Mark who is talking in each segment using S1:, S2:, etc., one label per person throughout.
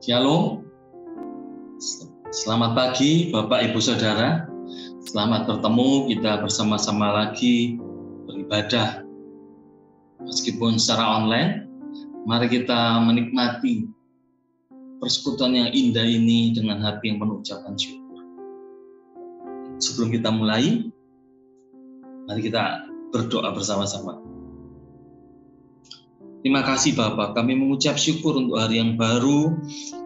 S1: Shalom, selamat pagi Bapak Ibu Saudara. Selamat bertemu kita bersama-sama lagi beribadah. Meskipun secara online, mari kita menikmati persekutuan yang indah ini dengan hati yang penuh ucapan syukur. Sebelum kita mulai, mari kita berdoa bersama-sama. Terima kasih Bapak, kami mengucap syukur untuk hari yang baru,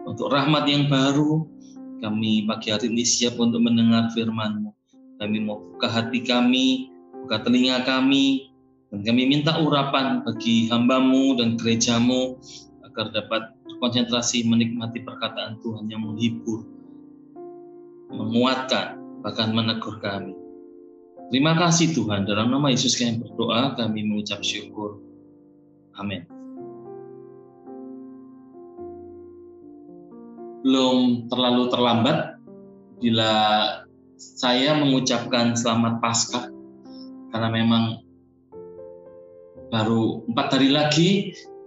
S1: untuk rahmat yang baru. Kami pagi hari ini siap untuk mendengar firman-Mu. Kami mau buka hati kami, buka telinga kami, dan kami minta urapan bagi hamba-Mu dan gereja-Mu, agar dapat berkonsentrasi menikmati perkataan Tuhan yang menghibur, menguatkan, bahkan menegur kami. Terima kasih Tuhan, dalam nama Yesus kami berdoa, kami mengucap syukur. Amin. Belum terlalu terlambat bila saya mengucapkan selamat Paskah, karena memang baru 4 hari lagi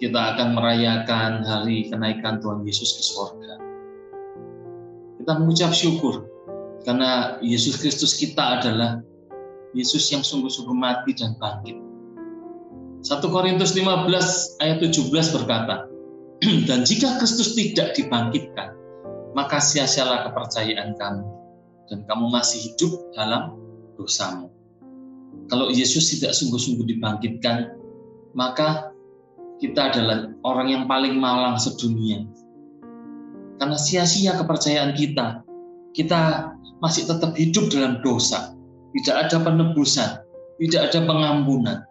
S1: kita akan merayakan hari kenaikan Tuhan Yesus ke surga. Kita mengucap syukur karena Yesus Kristus kita adalah Yesus yang sungguh-sungguh mati dan bangkit. 1 Korintus 15 ayat 17 berkata, dan jika Kristus tidak dibangkitkan, maka sia-sialah kepercayaan kamu, dan kamu masih hidup dalam dosamu. Kalau Yesus tidak sungguh-sungguh dibangkitkan, maka kita adalah orang yang paling malang sedunia. Karena sia-sia kepercayaan kita, kita masih tetap hidup dalam dosa. Tidak ada penebusan, tidak ada pengampunan.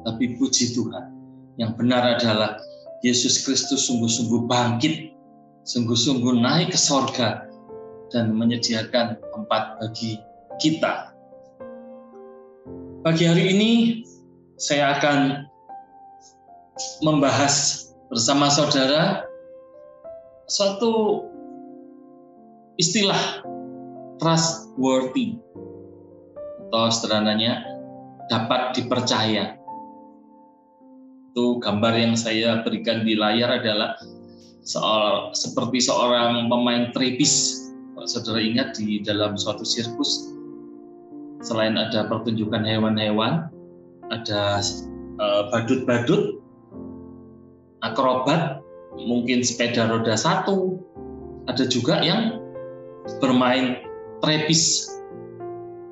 S1: Tapi puji Tuhan, yang benar adalah Yesus Kristus sungguh-sungguh bangkit, sungguh-sungguh naik ke sorga, dan menyediakan tempat bagi kita. Pagi hari ini, saya akan membahas bersama saudara suatu istilah trustworthy, atau sederhananya dapat dipercaya. Itu gambar yang saya berikan di layar adalah seperti seorang pemain trapeze. Kalau saudara ingat, di dalam suatu sirkus, selain ada pertunjukan hewan-hewan, ada badut-badut, akrobat, mungkin sepeda roda 1, ada juga yang bermain trapeze.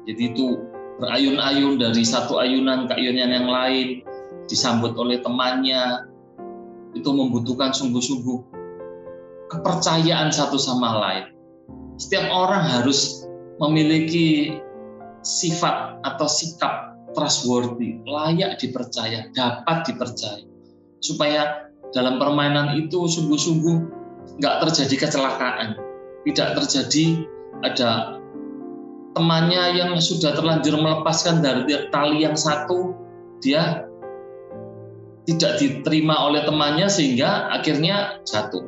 S1: Jadi itu berayun-ayun dari satu ayunan ke ayunan yang lain, disambut oleh temannya. Itu membutuhkan sungguh-sungguh kepercayaan satu sama lain. Setiap orang harus memiliki sifat atau sikap trustworthy, layak dipercaya, dapat dipercaya, supaya dalam permainan itu sungguh-sungguh nggak terjadi kecelakaan, tidak terjadi ada temannya yang sudah terlanjur melepaskan dari tali yang satu, dia tidak diterima oleh temannya sehingga akhirnya jatuh.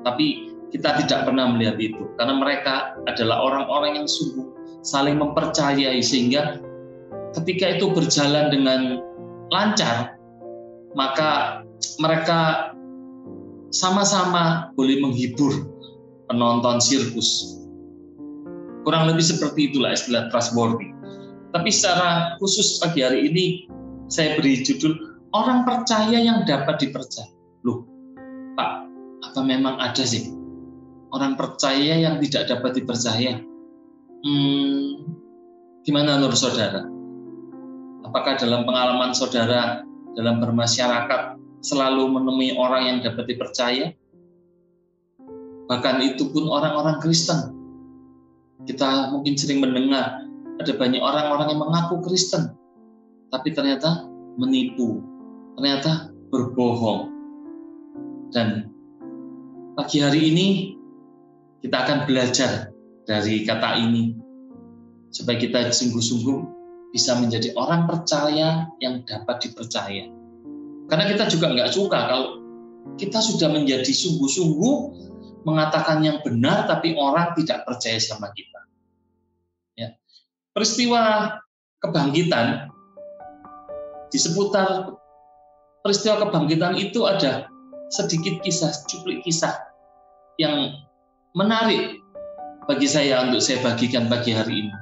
S1: Tapi kita tidak pernah melihat itu, karena mereka adalah orang-orang yang sungguh saling mempercayai, sehingga ketika itu berjalan dengan lancar, maka mereka sama-sama boleh menghibur penonton sirkus. Kurang lebih seperti itulah istilah trustworthy. Tapi secara khusus pagi hari ini saya beri judul orang percaya yang dapat dipercaya. Loh, Pak, apa memang ada sih orang percaya yang tidak dapat dipercaya? Gimana menurut saudara? Apakah dalam pengalaman saudara dalam bermasyarakat selalu menemui orang yang dapat dipercaya? Bahkan itu pun orang-orang Kristen. Kita mungkin sering mendengar ada banyak orang-orang yang mengaku Kristen, tapi ternyata menipu, ternyata berbohong. Dan pagi hari ini kita akan belajar dari kata ini, supaya kita sungguh-sungguh bisa menjadi orang percaya yang dapat dipercaya. Karena kita juga nggak suka kalau kita sudah menjadi sungguh-sungguh mengatakan yang benar, tapi orang tidak percaya sama kita. Ya. Peristiwa kebangkitan, di seputar peristiwa kebangkitan itu ada sedikit kisah, cuplik kisah yang menarik bagi saya untuk saya bagikan pagi hari ini.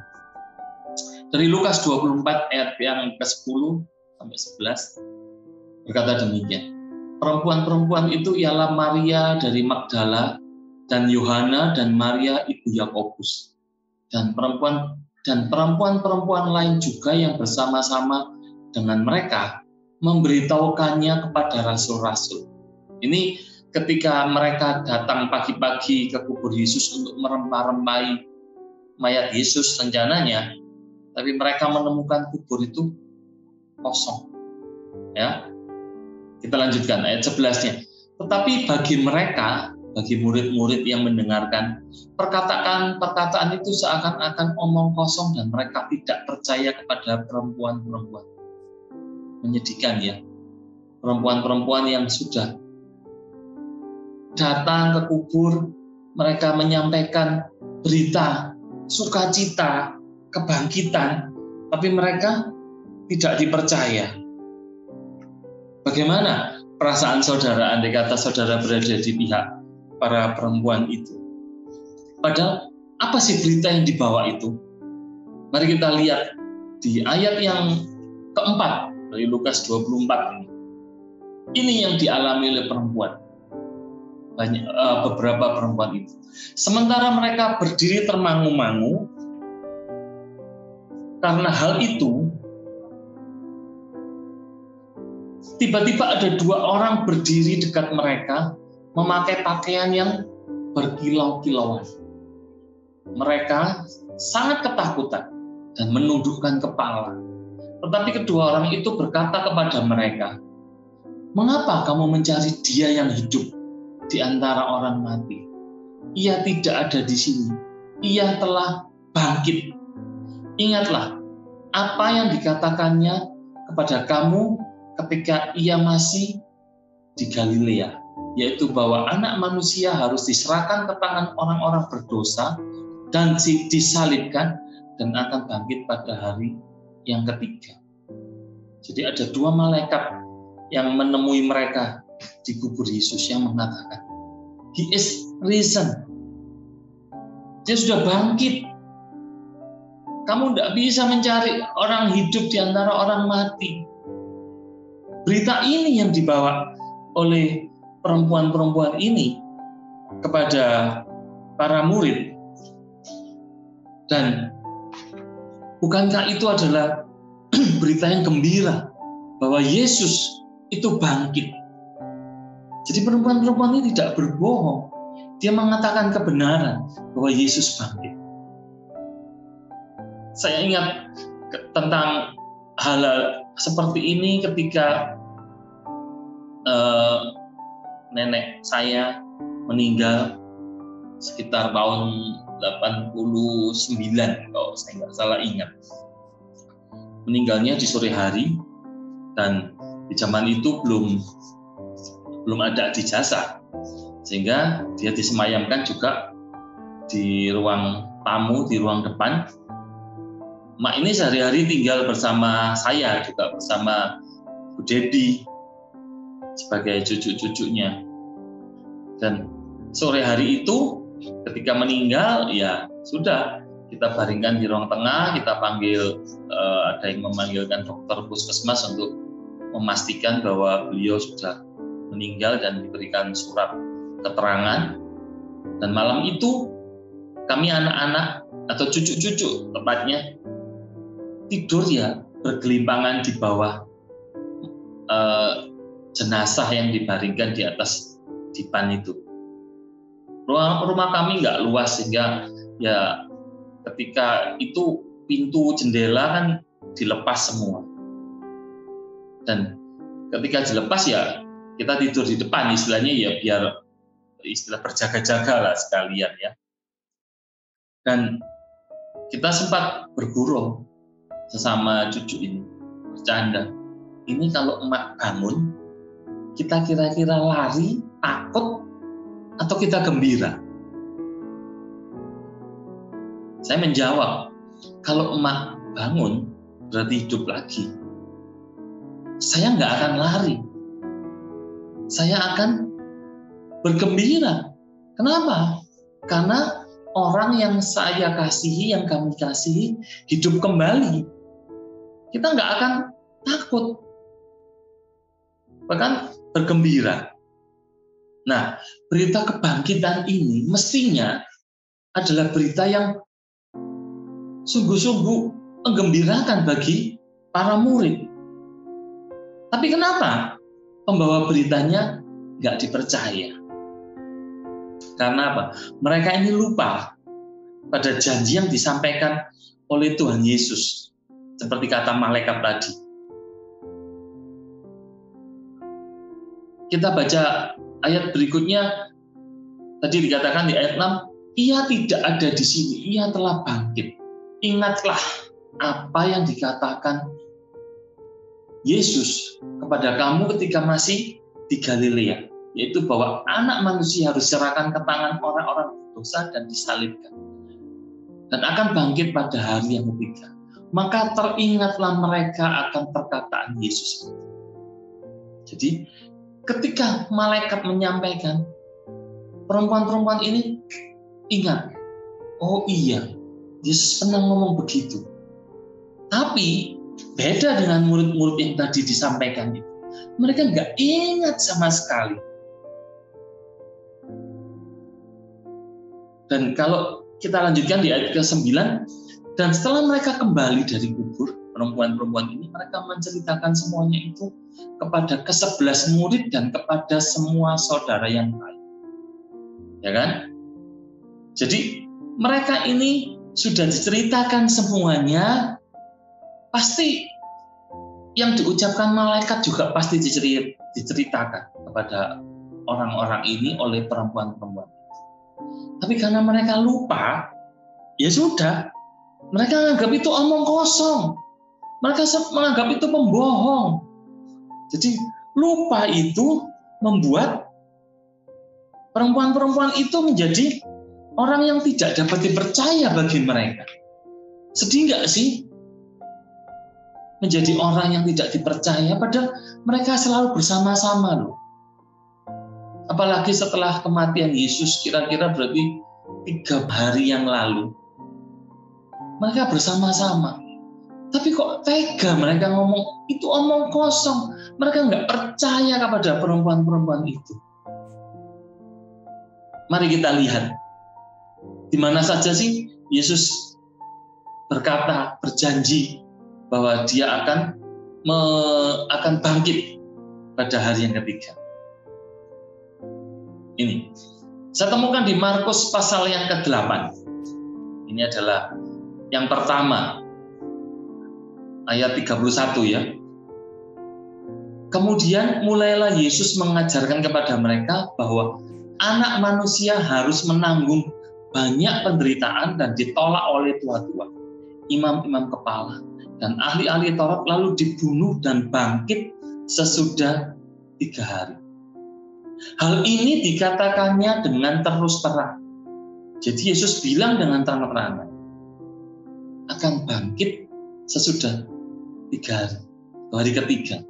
S1: Dari Lukas 24 ayat yang ke-10 sampai 11 berkata demikian. Perempuan-perempuan itu ialah Maria dari Magdala dan Yohana dan Maria ibu Yakobus dan perempuan-perempuan lain juga yang bersama-sama dengan mereka memberitahukannya kepada rasul-rasul. Ini ketika mereka datang pagi-pagi ke kubur Yesus untuk merempah-rempahi mayat Yesus rencananya, tapi mereka menemukan kubur itu kosong. Ya, kita lanjutkan ayat 11-nya. Tetapi bagi mereka, bagi murid-murid yang mendengarkan, perkataan itu seakan-akan omong kosong dan mereka tidak percaya kepada perempuan-perempuan. Menyedihkan ya, perempuan-perempuan yang sudah datang ke kubur, mereka menyampaikan berita sukacita, kebangkitan, tapi mereka tidak dipercaya. Bagaimana perasaan saudara andai kata saudara berada di pihak para perempuan itu? Padahal apa sih berita yang dibawa itu? Mari kita lihat di ayat yang keempat dari Lukas 24 ini. Ini yang dialami oleh perempuan. Beberapa perempuan itu. Sementara mereka berdiri termangu-mangu, karena hal itu, tiba-tiba ada dua orang berdiri dekat mereka, memakai pakaian yang berkilau-kilauan. Mereka sangat ketakutan dan menundukkan kepala. Tetapi kedua orang itu berkata kepada mereka, "Mengapa kamu mencari Dia yang hidup di antara orang mati? Ia tidak ada di sini. Ia telah bangkit. Ingatlah apa yang dikatakannya kepada kamu ketika ia masih di Galilea, yaitu bahwa Anak Manusia harus diserahkan ke tangan orang-orang berdosa dan disalibkan dan akan bangkit pada hari yang ketiga." Jadi ada dua malaikat yang menemui mereka di kubur Yesus yang mengatakan, "He is risen." Dia sudah bangkit. Kamu tidak bisa mencari orang hidup di antara orang mati. Berita ini yang dibawa oleh perempuan-perempuan ini kepada para murid. Dan bukankah itu adalah berita yang gembira bahwa Yesus itu bangkit. Jadi perempuan-perempuan ini tidak berbohong. Dia mengatakan kebenaran bahwa Yesus bangkit. Saya ingat tentang hal seperti ini ketika nenek saya meninggal sekitar tahun 89 kalau saya nggak salah ingat. Meninggalnya di sore hari dan di zaman itu belum ada ijazah, sehingga dia disemayamkan juga di ruang tamu, di ruang depan. Mak ini sehari-hari tinggal bersama saya, juga bersama Bu Dedi sebagai cucu-cucunya. Dan sore hari itu ketika meninggal, ya sudah, kita baringkan di ruang tengah, kita panggil, ada yang memanggilkan dokter puskesmas untuk memastikan bahwa beliau sudah meninggal dan diberikan surat keterangan. Dan malam itu kami anak-anak atau cucu-cucu tepatnya tidur ya bergelimpangan di bawah jenazah yang dibaringkan di atas dipan itu. Rumah kami nggak luas sehingga ya ketika itu pintu jendela kan dilepas semua. Dan ketika dilepas ya kita tidur di depan, istilahnya ya biar istilah berjaga-jaga lah sekalian ya. Dan kita sempat bergurau sesama cucu ini, bercanda. Ini kalau emak bangun, kita kira-kira lari, takut, atau kita gembira? Saya menjawab, kalau emak bangun, berarti hidup lagi. Saya nggak akan lari. Saya akan bergembira. Kenapa? Karena orang yang saya kasihi, yang kami kasihi, hidup kembali. Kita nggak akan takut, bahkan bergembira. Nah, berita kebangkitan ini mestinya adalah berita yang sungguh-sungguh menggembirakan bagi para murid. Tapi kenapa pembawa beritanya nggak dipercaya? Karena apa? Mereka ini lupa pada janji yang disampaikan oleh Tuhan Yesus. Seperti kata malaikat tadi. Kita baca ayat berikutnya, tadi dikatakan di ayat 6, ia tidak ada di sini, ia telah bangkit. Ingatlah apa yang dikatakan Yesus kepada kamu ketika masih di Galilea, yaitu bahwa anak manusia harus diserahkan ke tangan orang-orang berdosa dan disalibkan, dan akan bangkit pada hari yang ketiga. Maka teringatlah mereka akan perkataan Yesus. Jadi ketika malaikat menyampaikan, perempuan-perempuan ini ingat, oh iya, Yesus pernah ngomong begitu. Tapi beda dengan murid-murid yang tadi disampaikan itu. Mereka nggak ingat sama sekali. Dan kalau kita lanjutkan di ayat ke-9, dan setelah mereka kembali dari kubur, perempuan-perempuan ini, mereka menceritakan semuanya itu kepada ke-11 murid dan kepada semua saudara yang lain. Ya kan? Jadi mereka ini sudah diceritakan semuanya, pasti yang diucapkan malaikat juga pasti diceritakan kepada orang-orang ini oleh perempuan-perempuan. Tapi karena mereka lupa, ya sudah, mereka menganggap itu omong kosong. Mereka menganggap itu pembohong. Jadi lupa itu membuat perempuan-perempuan itu menjadi orang yang tidak dapat dipercaya bagi mereka. Sedih nggak sih? Menjadi orang yang tidak dipercaya, padahal mereka selalu bersama-sama loh. Apalagi setelah kematian Yesus, kira-kira berarti 3 hari yang lalu. Mereka bersama-sama. Tapi kok tega mereka ngomong, itu omong kosong. Mereka nggak percaya kepada perempuan-perempuan itu. Mari kita lihat. Di mana saja sih Yesus berkata, berjanji bahwa dia akan bangkit pada hari yang ketiga. Ini saya temukan di Markus pasal yang ke-8. Ini adalah yang pertama, ayat 31 ya. Kemudian mulailah Yesus mengajarkan kepada mereka bahwa anak manusia harus menanggung banyak penderitaan dan ditolak oleh tua-tua, imam-imam kepala, dan ahli-ahli Taurat, lalu dibunuh dan bangkit sesudah 3 hari. Hal ini dikatakannya dengan terus terang. Jadi Yesus bilang dengan terang-terangan akan bangkit sesudah 3 hari, hari ketiga.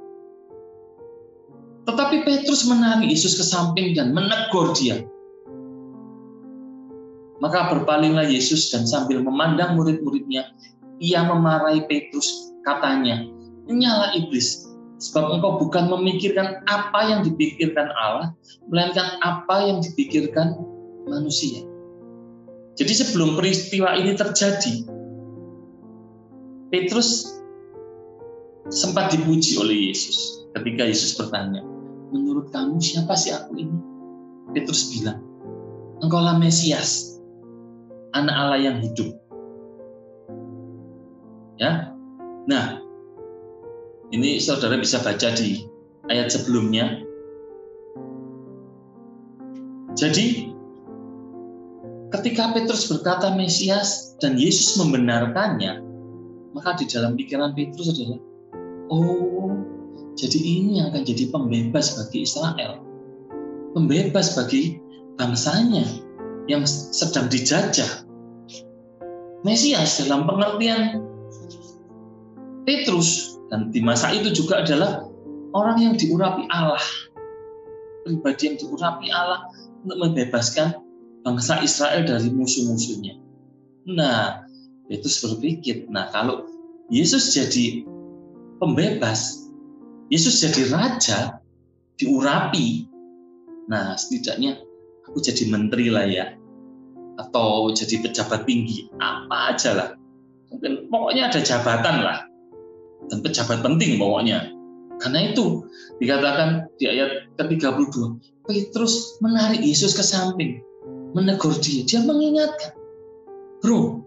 S1: Tetapi Petrus menarik Yesus ke samping dan menegur dia. Maka berpalinglah Yesus dan sambil memandang murid-muridnya, ia memarahi Petrus, katanya, "Nyala iblis, sebab engkau bukan memikirkan apa yang dipikirkan Allah, melainkan apa yang dipikirkan manusia." Jadi sebelum peristiwa ini terjadi, Petrus sempat dipuji oleh Yesus. Ketika Yesus bertanya, "Menurut kamu siapa sih aku ini?" Petrus bilang, "Engkaulah Mesias, Anak Allah yang hidup." Ya. Nah, ini saudara bisa baca di ayat sebelumnya. Jadi, ketika Petrus berkata Mesias dan Yesus membenarkannya, maka di dalam pikiran Petrus adalah, oh, jadi ini akan jadi pembebas bagi Israel, pembebas bagi bangsanya yang sedang dijajah. Mesias dalam pengertian Petrus dan di masa itu juga adalah orang yang diurapi Allah, pribadi yang diurapi Allah untuk membebaskan bangsa Israel dari musuh-musuhnya. Nah, Petrus berpikir, nah kalau Yesus jadi pembebas, Yesus jadi raja, diurapi, nah setidaknya aku jadi menteri lah ya, atau jadi pejabat tinggi, apa aja lah. Mungkin pokoknya ada jabatan lah, dan pejabat penting pokoknya. Karena itu dikatakan di ayat ke-32, Petrus menarik Yesus ke samping, menegur dia. Dia mengingatkan, bro,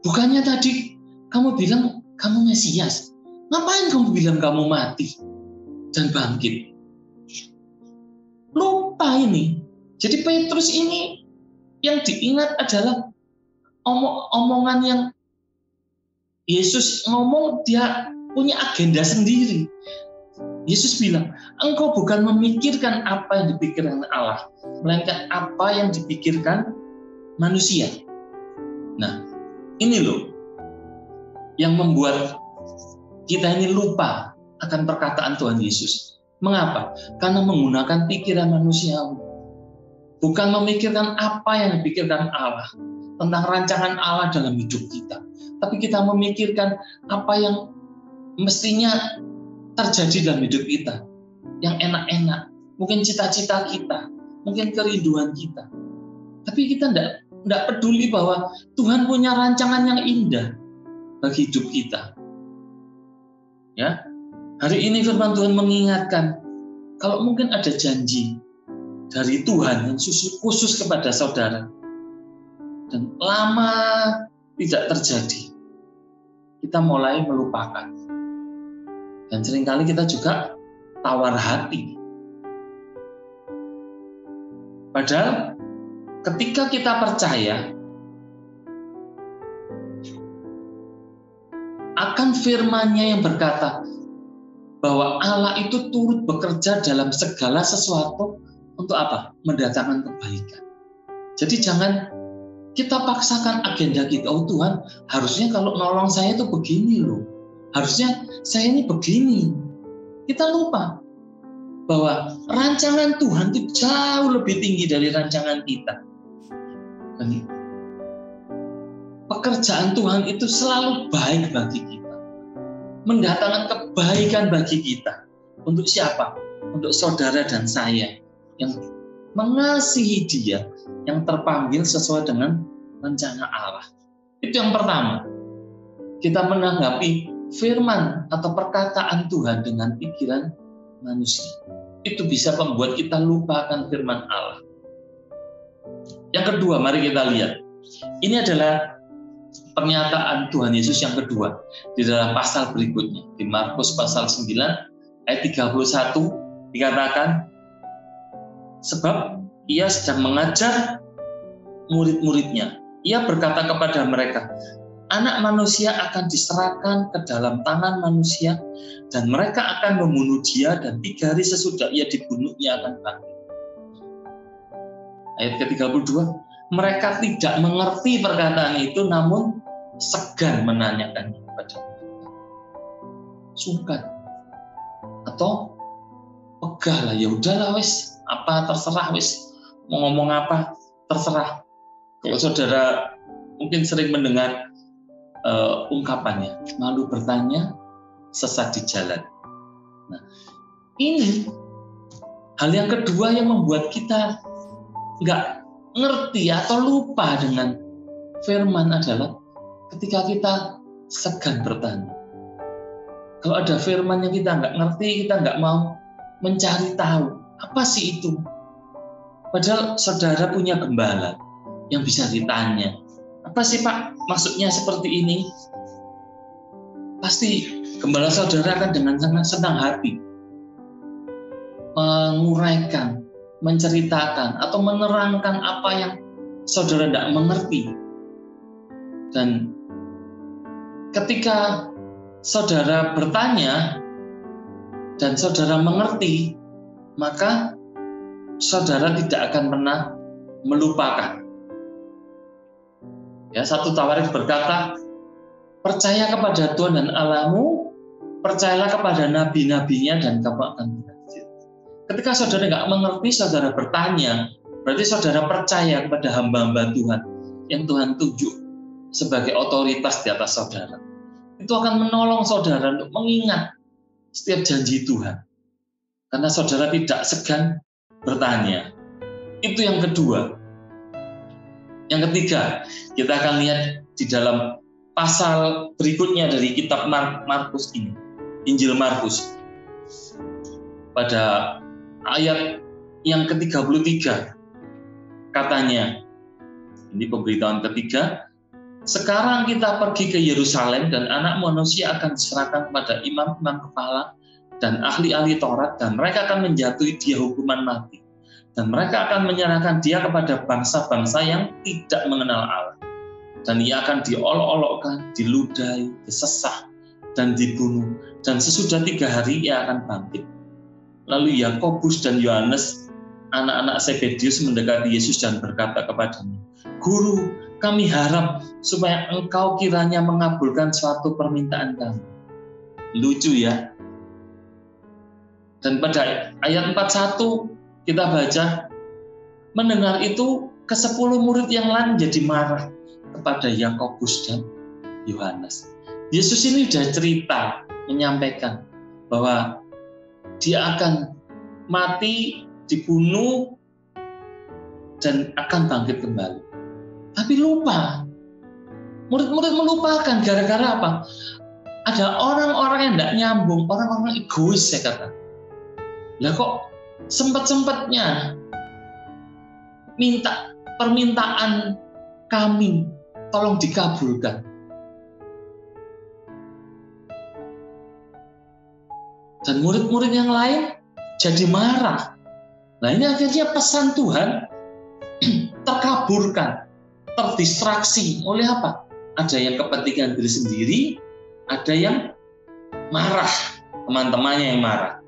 S1: bukannya tadi kamu bilang kamu Mesias? Ngapain kamu bilang kamu mati dan bangkit? Lupa ini. Jadi Petrus ini yang diingat adalah omongan yang Yesus ngomong, dia punya agenda sendiri. Yesus bilang, engkau bukan memikirkan apa yang dipikirkan Allah, melainkan apa yang dipikirkan manusia. Nah, ini loh yang membuat kita ini lupa akan perkataan Tuhan Yesus. Mengapa? Karena menggunakan pikiran manusiawi. Bukan memikirkan apa yang dipikirkan Allah, tentang rancangan Allah dalam hidup kita. Tapi kita memikirkan apa yang mestinya terjadi dalam hidup kita. Yang enak-enak, mungkin cita-cita kita, mungkin kerinduan kita. Tapi kita tidak peduli bahwa Tuhan punya rancangan yang indah bagi hidup kita. Ya, hari ini firman Tuhan mengingatkan, kalau mungkin ada janji dari Tuhan yang khusus kepada saudara, dan lama tidak terjadi, kita mulai melupakan. Dan seringkali kita juga tawar hati. Padahal ketika kita percaya akan firman-Nya yang berkata bahwa Allah itu turut bekerja dalam segala sesuatu untuk apa? Mendatangkan kebaikan. Jadi jangan kita paksakan agenda kita. Oh Tuhan, harusnya kalau nolong saya itu begini loh. Harusnya saya ini begini. Kita lupa bahwa rancangan Tuhan itu jauh lebih tinggi dari rancangan kita. Pekerjaan Tuhan itu selalu baik bagi kita. Mendatangkan kebaikan bagi kita. Untuk siapa? Untuk saudara dan saya yang mengasihi Dia, yang terpanggil sesuai dengan rencana Allah. Itu yang pertama. Kita menanggapi firman atau perkataan Tuhan dengan pikiran manusia. Itu bisa membuat kita lupakan firman Allah. Yang kedua, mari kita lihat. Ini adalah pernyataan Tuhan Yesus yang kedua di dalam pasal berikutnya. Di Markus pasal 9 ayat 31 dikatakan, sebab ia sedang mengajar murid-muridnya. Ia berkata kepada mereka, Anak manusia akan diserahkan ke dalam tangan manusia dan mereka akan membunuh dia dan 3 hari sesudah ia dibunuh ia akan bangkit. Ayat ke-32, mereka tidak mengerti perkataan itu namun segan menanyakannya kepada mereka. Sungkan atau pegah lah, ya udahlah wis, apa terserah wis, mau ngomong apa terserah. Kalau saudara mungkin sering mendengar ungkapannya, malu bertanya, sesat di jalan. Nah, ini hal yang kedua yang membuat kita nggak ngerti atau lupa dengan firman adalah ketika kita segan bertanya. Kalau ada firman yang kita nggak ngerti, kita nggak mau mencari tahu apa sih itu. Padahal saudara punya gembala yang bisa ditanya. Apa sih Pak maksudnya seperti ini? Pasti gembala saudara akan dengan sangat senang hati menguraikan, menceritakan atau menerangkan apa yang saudara tidak mengerti. Dan ketika saudara bertanya dan saudara mengerti, maka saudara tidak akan pernah melupakan. Ya, 1 Tawarik berkata, percaya kepada Tuhan dan Allahmu, percayalah kepada nabi-nabinya dan kamu akan berhasil. Ketika saudara nggak mengerti, saudara bertanya, Berarti saudara percaya kepada hamba-hamba Tuhan yang Tuhan tunjuk sebagai otoritas di atas saudara. Itu akan menolong saudara untuk mengingat setiap janji Tuhan. Karena saudara tidak segan bertanya. Itu yang kedua. Yang ketiga, kita akan lihat di dalam pasal berikutnya dari kitab Markus ini, Injil Markus. Pada ayat yang ke-33, katanya, ini pemberitahuan ketiga, sekarang kita pergi ke Yerusalem dan Anak Manusia akan diserahkan kepada imam-imam kepala dan ahli-ahli Taurat, dan mereka akan menjatuhi dia hukuman mati. Dan mereka akan menyerahkan dia kepada bangsa-bangsa yang tidak mengenal Allah. Dan ia akan diolok-olokkan, diludahi, disesah, dan dibunuh. Dan sesudah 3 hari ia akan bangkit. Lalu Yakobus dan Yohanes, anak-anak Zebedius, mendekati Yesus dan berkata kepadanya, Guru, kami harap supaya engkau kiranya mengabulkan suatu permintaan kami. Lucu ya. Dan pada ayat 41, kita baca, mendengar itu ke-10 murid yang lain jadi marah kepada Yakobus dan Yohanes. Yesus ini sudah cerita, menyampaikan bahwa dia akan mati, dibunuh, dan akan bangkit kembali. Tapi lupa. Murid-murid melupakan gara-gara apa? Ada orang-orang yang tidak nyambung, orang-orang egois saya kata. Lah kok sempat-sempatnya minta permintaan kami tolong dikabulkan. Dan murid-murid yang lain jadi marah. Nah ini akhirnya pesan Tuhan terkaburkan, terdistraksi oleh apa? Ada yang kepentingan diri sendiri, ada yang marah, teman-temannya yang marah.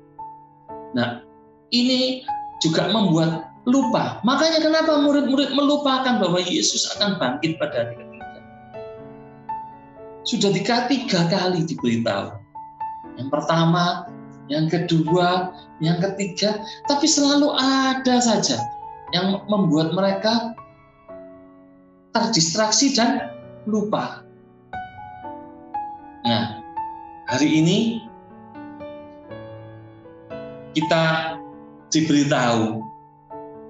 S1: Nah ini juga membuat lupa. Makanya kenapa murid-murid melupakan bahwa Yesus akan bangkit pada hari ketiga. Sudah 3 kali diberitahu. Yang pertama, yang kedua, yang ketiga, tapi selalu ada saja yang membuat mereka terdistraksi dan lupa. Nah, hari ini kita diberitahu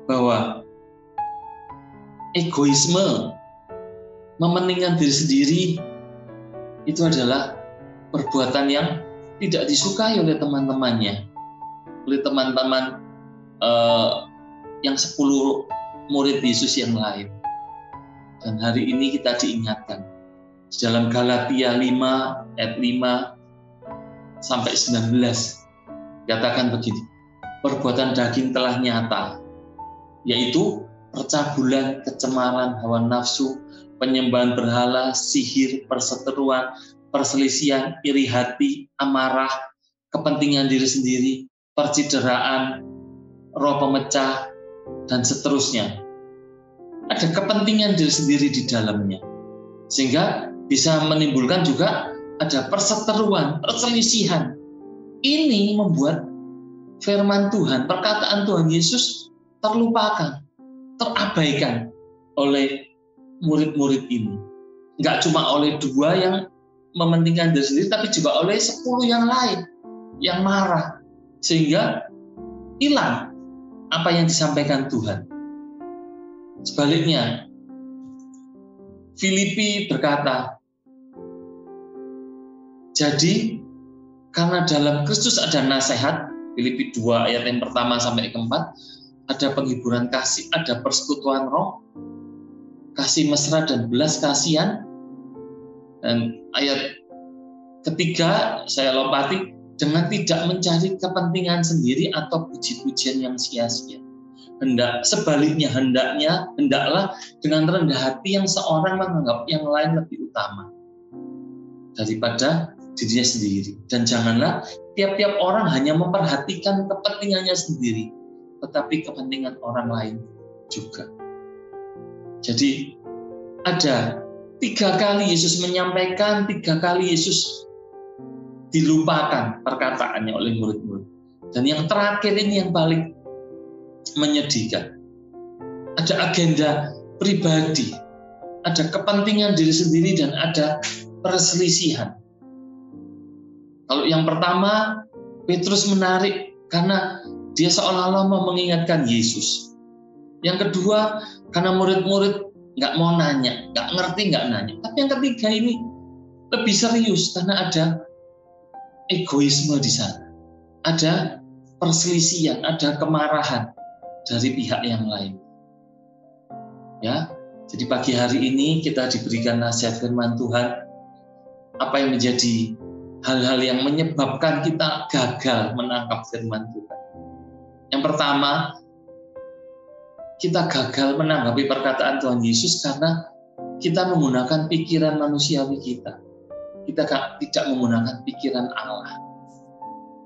S1: bahwa egoisme, mementingkan diri sendiri, itu adalah perbuatan yang tidak disukai oleh teman-temannya, oleh teman-teman yang 10 murid Yesus yang lain. Dan hari ini kita diingatkan di dalam Galatia 5 ayat 5 sampai 19 katakan begini, perbuatan daging telah nyata, yaitu percabulan, kecemaran, hawa nafsu, penyembahan berhala, sihir, perseteruan, perselisihan, iri hati, amarah, kepentingan diri sendiri, percideraan, roh pemecah, dan seterusnya. Ada kepentingan diri sendiri di dalamnya. Sehingga bisa menimbulkan juga ada perseteruan, perselisihan. Ini membuat firman Tuhan, perkataan Tuhan Yesus terlupakan, terabaikan oleh murid-murid ini. Enggak cuma oleh 2 yang mementingkan diri sendiri, tapi juga oleh 10 yang lain yang marah, sehingga hilang apa yang disampaikan Tuhan. Sebaliknya, Filipi berkata, jadi karena dalam Kristus ada nasihat, Filipi 2 ayat yang pertama sampai keempat, ada penghiburan kasih, ada persekutuan roh, kasih mesra dan belas kasihan. Dan ayat ketiga saya lompati, dengan tidak mencari kepentingan sendiri atau puji-pujian yang sia-sia. Hendaklah dengan rendah hati yang seorang menganggap yang lain lebih utama daripada dirinya sendiri. Dan janganlah tiap-tiap orang hanya memperhatikan kepentingannya sendiri, tetapi kepentingan orang lain juga. Jadi ada 3 kali Yesus menyampaikan, 3 kali Yesus dilupakan perkataannya oleh murid-murid. Dan yang terakhir ini yang paling menyedihkan. ada agenda pribadi, ada kepentingan diri sendiri, dan ada perselisihan. Kalau yang pertama, Petrus menarik karena dia seolah-olah mau mengingatkan Yesus. Yang kedua, karena murid-murid nggak mau nanya, nggak ngerti, nggak nanya. Tapi yang ketiga ini lebih serius karena ada egoisme di sana. Ada perselisihan, ada kemarahan dari pihak yang lain. Ya, jadi pagi hari ini kita diberikan nasihat firman Tuhan. Apa yang menjadi hal-hal yang menyebabkan kita gagal menangkap firman Tuhan? Yang pertama, kita gagal menanggapi perkataan Tuhan Yesus karena kita menggunakan pikiran manusiawi kita. Kita tidak menggunakan pikiran Allah.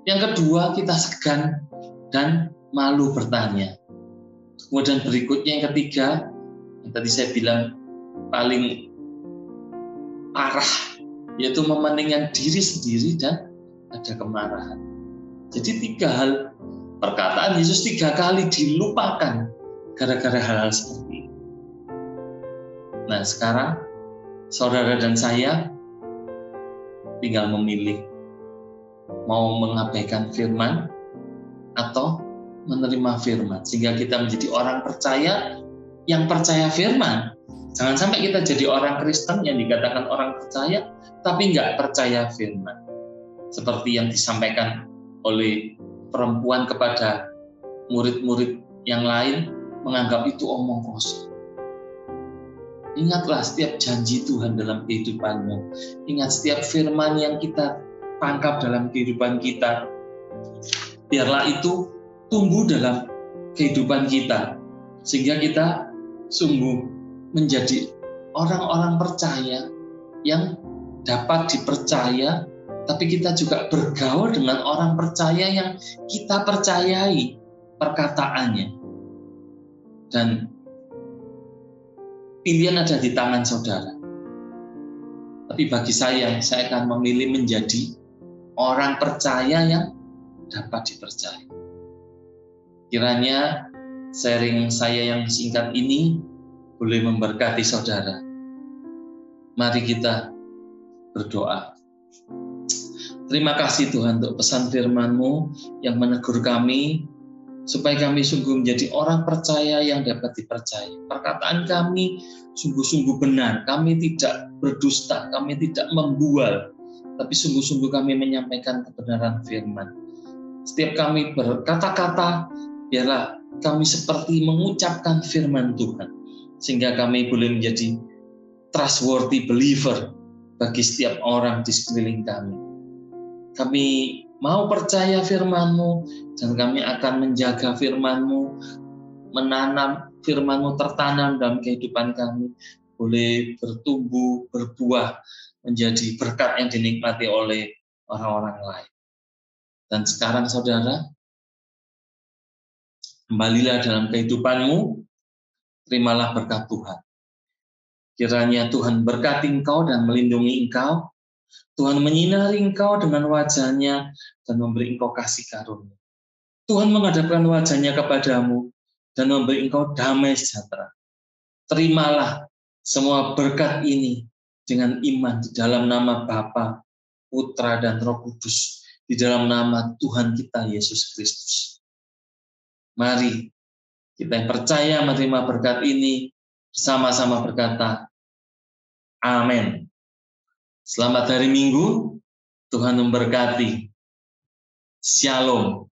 S1: Yang kedua, kita segan dan malu bertanya. Kemudian berikutnya yang ketiga, yang tadi saya bilang paling parah, yaitu mementingkan diri sendiri dan ada kemarahan. Jadi 3 hal perkataan Yesus 3 kali dilupakan gara-gara hal-hal seperti ini. Nah, sekarang saudara dan saya tinggal memilih mau mengabaikan firman atau menerima firman, sehingga kita menjadi orang percaya yang percaya firman. Jangan sampai kita jadi orang Kristen yang dikatakan orang percaya tapi nggak percaya firman, seperti yang disampaikan oleh perempuan kepada murid-murid yang lain, menganggap itu omong kosong. Ingatlah setiap janji Tuhan dalam kehidupanmu. Ingat setiap firman yang kita tangkap dalam kehidupan kita. Biarlah itu tumbuh dalam kehidupan kita, sehingga kita sungguh menjadi orang-orang percaya yang dapat dipercaya, tapi kita juga bergaul dengan orang percaya yang kita percayai perkataannya. Dan pilihan ada di tangan saudara. Tapi bagi saya akan memilih menjadi orang percaya yang dapat dipercaya. Kiranya sharing saya yang singkat ini boleh memberkati saudara. Mari kita berdoa. Terima kasih Tuhan untuk pesan firman-Mu yang menegur kami, supaya kami sungguh menjadi orang percaya yang dapat dipercaya. Perkataan kami sungguh-sungguh benar, kami tidak berdusta, kami tidak membual, tapi sungguh-sungguh kami menyampaikan kebenaran firman. Setiap kami berkata-kata, biarlah kami seperti mengucapkan firman Tuhan, sehingga kami boleh menjadi trustworthy believer bagi setiap orang di sekeliling kami. Kami mau percaya firman-Mu, dan kami akan menjaga firman-Mu, menanam firman-Mu tertanam dalam kehidupan kami, boleh bertumbuh, berbuah, menjadi berkat yang dinikmati oleh orang-orang lain. Dan sekarang saudara, kembalilah dalam kehidupan-Mu, terimalah berkat Tuhan. Kiranya Tuhan berkati engkau dan melindungi engkau, Tuhan menyinari engkau dengan wajah-Nya dan memberi engkau kasih karunia. Tuhan menghadapkan wajah-Nya kepadamu dan memberi engkau damai sejahtera. Terimalah semua berkat ini dengan iman di dalam nama Bapa, Putra, dan Roh Kudus, di dalam nama Tuhan kita Yesus Kristus. Mari kita yang percaya menerima berkat ini bersama-sama berkata, amin. Selamat hari Minggu, Tuhan memberkati. Shalom.